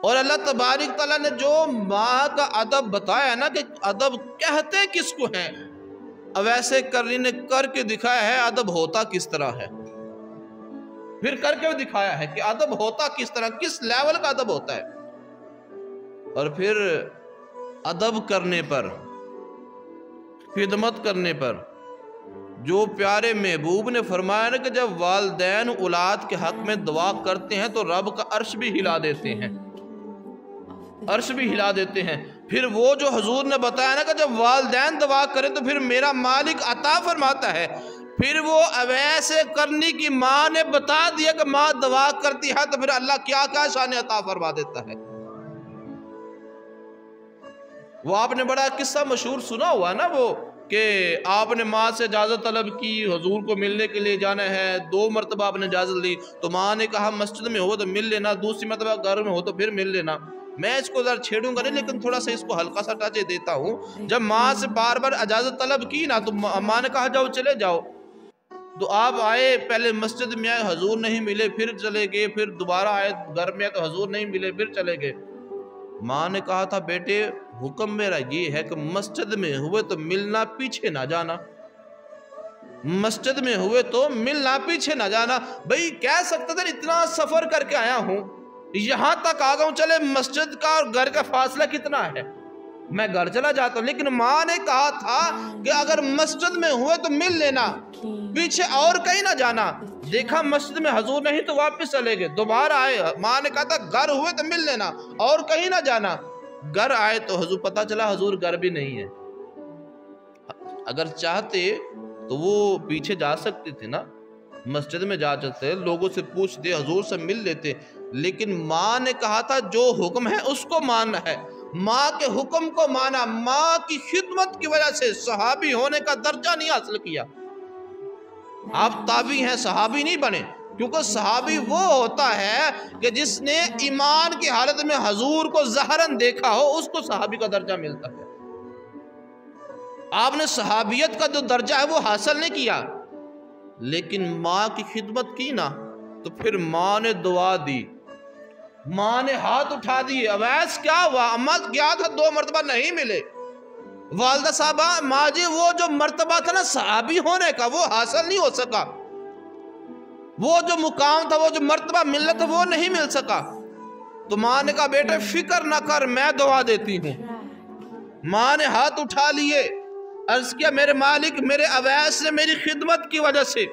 اور اللہ تبارک تعالیٰ نے جو ماں کا ادب بتایا نا کہ ادب کہتے کس کو ہیں، ویسے کرنی نے کر کے دکھایا ہے ادب ہوتا کس طرح ہے، پھر کر کے دکھایا ہے کہ ادب ہوتا کس طرح، کس لیول کا ادب ہوتا ہے۔ اور پھر ادب کرنے پر، خدمت کرنے پر جو پیارے محبوب نے فرمایا نا کہ جب والدین اولاد کے حق میں دعا کرتے ہیں تو رب کا عرش بھی ہلا دیتے ہیں، عرش بھی ہلا دیتے ہیں۔ پھر وہ جو حضور نے بتایا نا کہ جب والدین دعا کریں تو پھر میرا مالک عطا فرماتا ہے، پھر وہ اویسے کرنی کی ماں نے بتا دیا کہ ماں دعا کرتی ہے تو پھر اللہ کیا کیا شان عطا فرما دیتا ہے۔ وہ آپ نے بڑا قصہ مشہور سنا ہوا نا، وہ کہ آپ نے ماں سے اجازت طلب کی حضور کو ملنے کے لیے جانا ہے، 2 مرتبہ آپ نے اجازت لی تو ماں نے کہا مسجد میں ہو تو مل لینا، دوسری مرتبہ گھر میں ہو تو پھر مل لینا۔ میں اس کو ذرا چھیڑوں گا نہیں لیکن تھوڑا سا اس کو ہلکا سا ٹچ دیتا ہوں۔ جب ماں سے بار بار اجازت طلب کی نا تو ماں نے کہا جاؤ چلے جاؤ، تو آپ آئے، پہلے مسجد میں آئے حضور نہیں ملے، پھر چلے گئے، پھر دوبارہ آئے گھر میں تو حضور نہیں ملے، پھر چلے گئے۔ ماں نے کہا تھا بیٹے حکم میرا یہ ہے کہ مسجد میں ہوئے تو ملنا، پیچھے نہ جانا، مسجد میں ہوئے تو ملنا، پیچھے نہ جانا۔ بھئی کہہ سکتے تھے اتنا سفر کر کے آیا ہوں، یہاں تک آ گا ہوں، چلے مسجد کا اور گھر کا فاصلہ کتنا ہے، میں گھر چلا جاتا ہوں، لیکن ماں نے کہا تھا کہ اگر مسجد میں ہوئے تو مل لینا، پیچھے اور کہیں نہ جانا۔ دیکھا مسجد میں حضور نہیں تو واپس چلے گئے، دوبارہ آئے، ماں نے کہا تھا گھر ہوئے تو مل لینا اور کہیں نہ جانا۔ گھر آئے تو حضور پتہ چلا حضور گھر بھی نہیں ہے۔ اگر چاہتے تو وہ پیچھے جا سکتے تھے نا، مسجد میں جا سکتے، لوگوں سے پوچھتے، حضور سے مل لیتے، لیکن ماں نے کہا تھا جو حکم ہے اس کو ماننا ہے، ماں کے حکم کو مانا۔ ماں کی خدمت کی وجہ سے صحابی ہونے کا درجہ نہیں حاصل کیا۔ آپ تابعی ہیں، صحابی نہیں بنے، کیونکہ صحابی وہ ہوتا ہے کہ جس نے ایمان کی حالت میں حضور کو ظاہراً دیکھا ہو، اس کو صحابی کا درجہ ملتا ہے۔ آپ نے صحابیت کا جو درجہ ہے وہ حاصل نہیں کیا، لیکن ماں کی خدمت کی نا تو پھر ماں نے دعا دی، ماں نے ہاتھ اٹھا دیے۔ اویس کیا ہوا، اماں کیا تھا 2 مرتبہ نہیں ملے، والدہ صاحبہ ماں جی وہ جو مرتبہ تھا نا صحابی ہونے کا وہ حاصل نہیں ہو سکا، وہ جو مقام تھا، وہ جو مرتبہ ملنا تھا وہ نہیں مل سکا۔ تو ماں نے کہا بیٹے فکر نہ کر، میں دعا دیتی ہوں۔ ماں نے ہاتھ اٹھا لیے، عرض کیا میرے مالک، میرے اویس نے میری خدمت کی وجہ سے،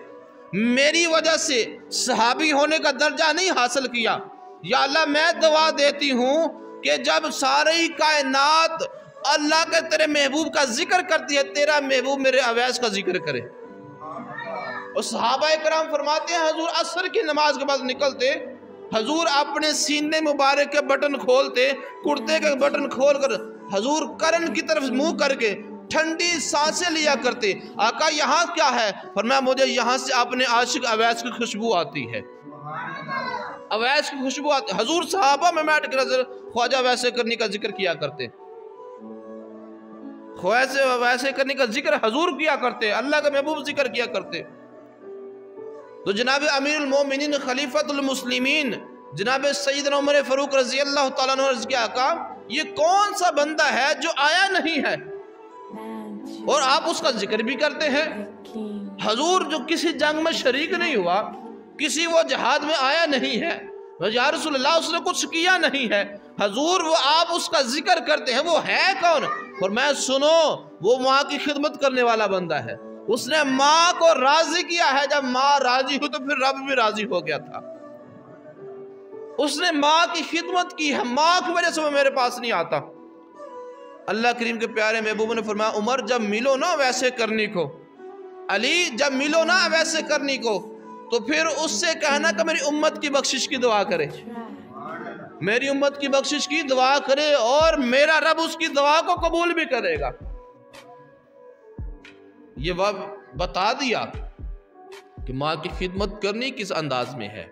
میری وجہ سے صحابی ہونے کا درجہ نہیں حاصل کیا، یا اللہ میں دعا دیتی ہوں کہ جب ساری کائنات اللہ کے تیرے محبوب کا ذکر کرتی ہے، تیرا محبوب میرے اویس کا ذکر کرے۔ اور صحابہ کرام فرماتے ہیں حضور عصر کی نماز کے بعد نکلتے، حضور اپنے سینے مبارک کے بٹن کھولتے، کرتے کے بٹن کھول کر حضور کرن کی طرف منہ کر کے ٹھنڈی سانسیں لیا کرتے۔ آقا یہاں کیا ہے؟ فرمایا مجھے یہاں سے اپنے عاشق اویس کی خوشبو آتی ہے، اویس کی خوشبو آتی ہے۔ حضور صحابہ میں بیٹھ کر خواجہ ویسے کرنے کا ذکر کیا کرتے، خواجہ ویسے کرنے کا ذکر حضور کیا کرتے، اللہ کا محبوب ذکر کیا کرتے۔ تو جناب امیر المومنین خلیفۃ المسلمین جناب سیدنا عمر فاروق رضی اللہ تعالیٰ عنہ نے عرض کیا آقا یہ کون سا بندہ ہے جو آیا نہیں ہے اور آپ اس کا ذکر بھی کرتے ہیں؟ حضور جو کسی جنگ میں شریک نہیں ہوا، کسی وہ جہاد میں آیا نہیں ہے، یا رسول اللہ اس نے کچھ کیا نہیں ہے، حضور وہ آپ اس کا ذکر کرتے ہیں، وہ ہے کون؟ فرمایا سنو وہ ماں کی خدمت کرنے والا بندہ ہے، اس نے ماں کو راضی کیا ہے، جب ماں راضی ہو تو پھر رب بھی راضی ہو گیا تھا، اس نے ماں کی خدمت کی ہے، ماں کی وجہ سے وہ میرے پاس نہیں آتا۔ اللہ کریم کے پیارے محبوب نے فرمایا عمر جب ملو نا ویسے کرنی کو، علی جب ملو نا ویسے کرنی کو، تو پھر اس سے کہنا کہ میری امت کی بخشش کی دعا کرے، میری امت کی بخشش کی دعا کرے اور میرا رب اس کی دعا کو قبول بھی کرے گا۔ یہ بتا دیا کہ ماں کی خدمت کرنی کس انداز میں ہے۔